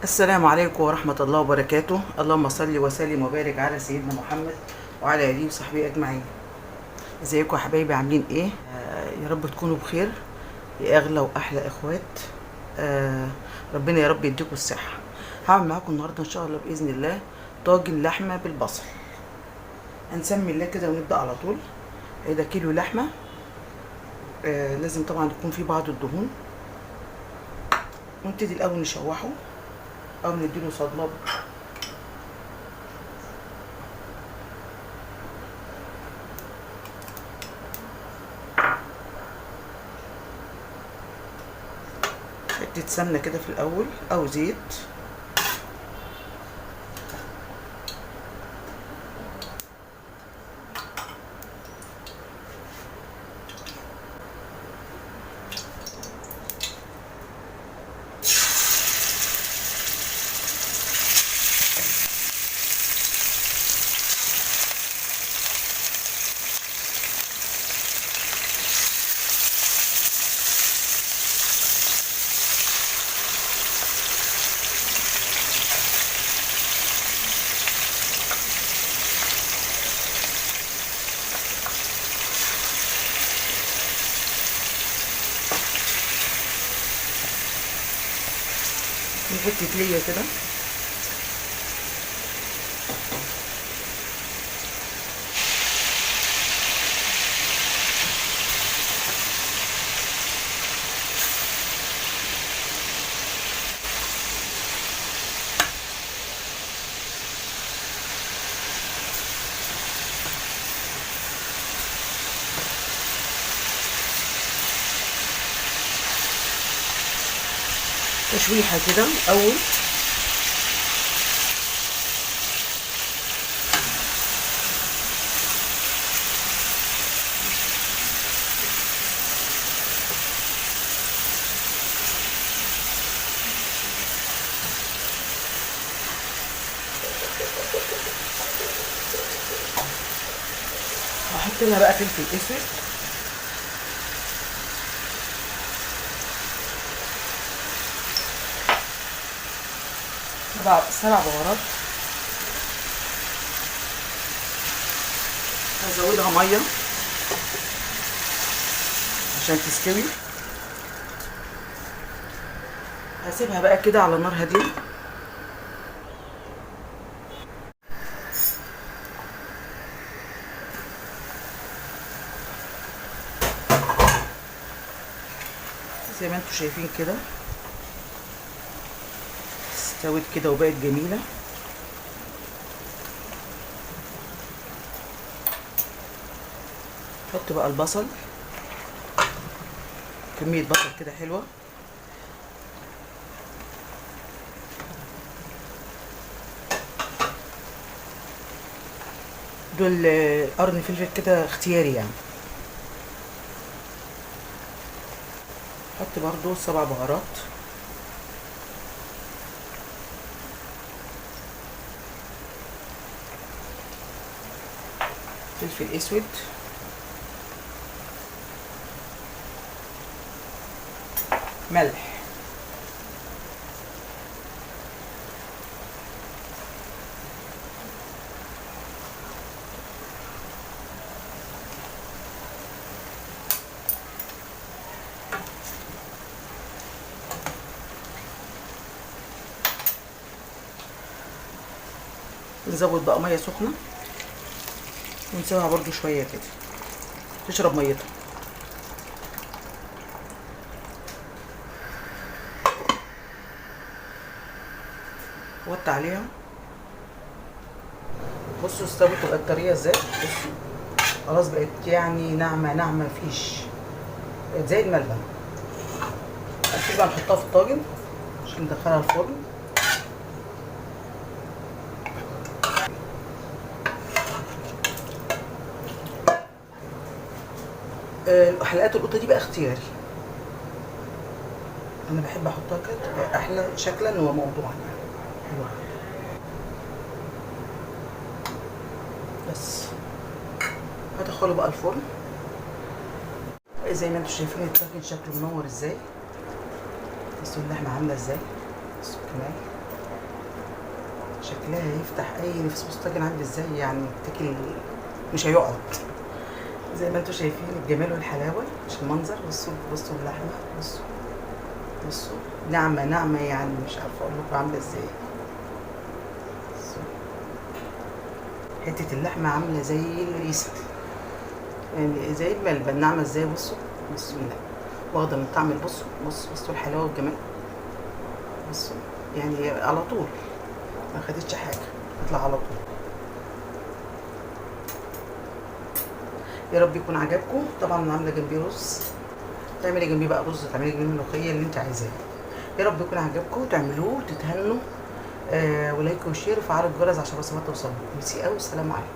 السلام عليكم ورحمة الله وبركاته. اللهم صل وسلم وبارك على سيدنا محمد وعلى آله وصحبه أجمعين. ازيكم يا حبايبي، عاملين ايه؟ يا رب تكونوا بخير يا أغلى وأحلى إخوات. ربنا يا رب يديكم الصحة. هعمل معاكم النهاردة إن شاء الله بإذن الله طاجن لحمة بالبصل. هنسمي الله كده ونبدأ على طول. ده كيلو لحمة. لازم طبعا يكون في بعض الدهون، ونبتدي الأول نشوحه أو نديله صدمة. حتة سمنة كده في الأول أو زيت. حتة ليا كده. تشويحة كده أول. هحط لها بقى فلفل اسود، سبع بهارات. هزودها ميه عشان تستوي. هسيبها بقى كده على نار هاديه. زي ما انتم شايفين كده استوت كده وبقت جميله. حط بقى البصل، كميه بصل كده حلوه. دول قرن فلفل كده اختياري يعني. حط برضو 7 بهارات. فلفل اسود، ملح، نزود بقى ميه سخنه ونسيبها برضو شويه كده تشرب ميتها. وطي عليها. بصوا استوت وبقت طريه ازاي. بصوا خلاص بقت يعني ناعمه ناعمه، مفيش، بقت زي الملبن. هنبتدي بقى نحطها في الطاجن عشان ندخلها الفرن. حلقات القطه دي بقى اختياري، انا بحب احطها كده احلى شكلا وموضوعا يعني. حلوه بس. هدخله بقى الفرن. زي ما انتم شايفين الطاجن شكله منور ازاي. بصوا اللحمه عامله ازاي. بصوا كمان شكلها يفتح اي نفس. بصوا الطاجن عامل ازاي، يعني تاكل مش هيقعد. زي ما انتم شايفين الجمال والحلاوه، مش المنظر. بصوا بصوا اللحمه، بصوا بصوا ناعمه ناعمه، يعني مش عارفه اقول لكم عامله ازاي. بصوا حته اللحمه عامله زي الريسه، يعني زي الملبن ناعمه ازاي. بصوا بصوا اللحمه واخده من طعم. بصوا الحلاوه والجمال. بصوا يعني على طول ما خدتش حاجه، تطلع على طول. يا رب يكون عجبكم. طبعا انا عامله جنبيه رز، تعملي جنبيه بقى رز، تعملي جنبيه ملوخيه، اللي انت عايزاه. يا رب يكون عجبكم، تعملوه وتتهنوا. ولايك وشير وفعلوا الجرس عشان الوصفات توصلكم. ميرسي قوي، والسلام عليكم.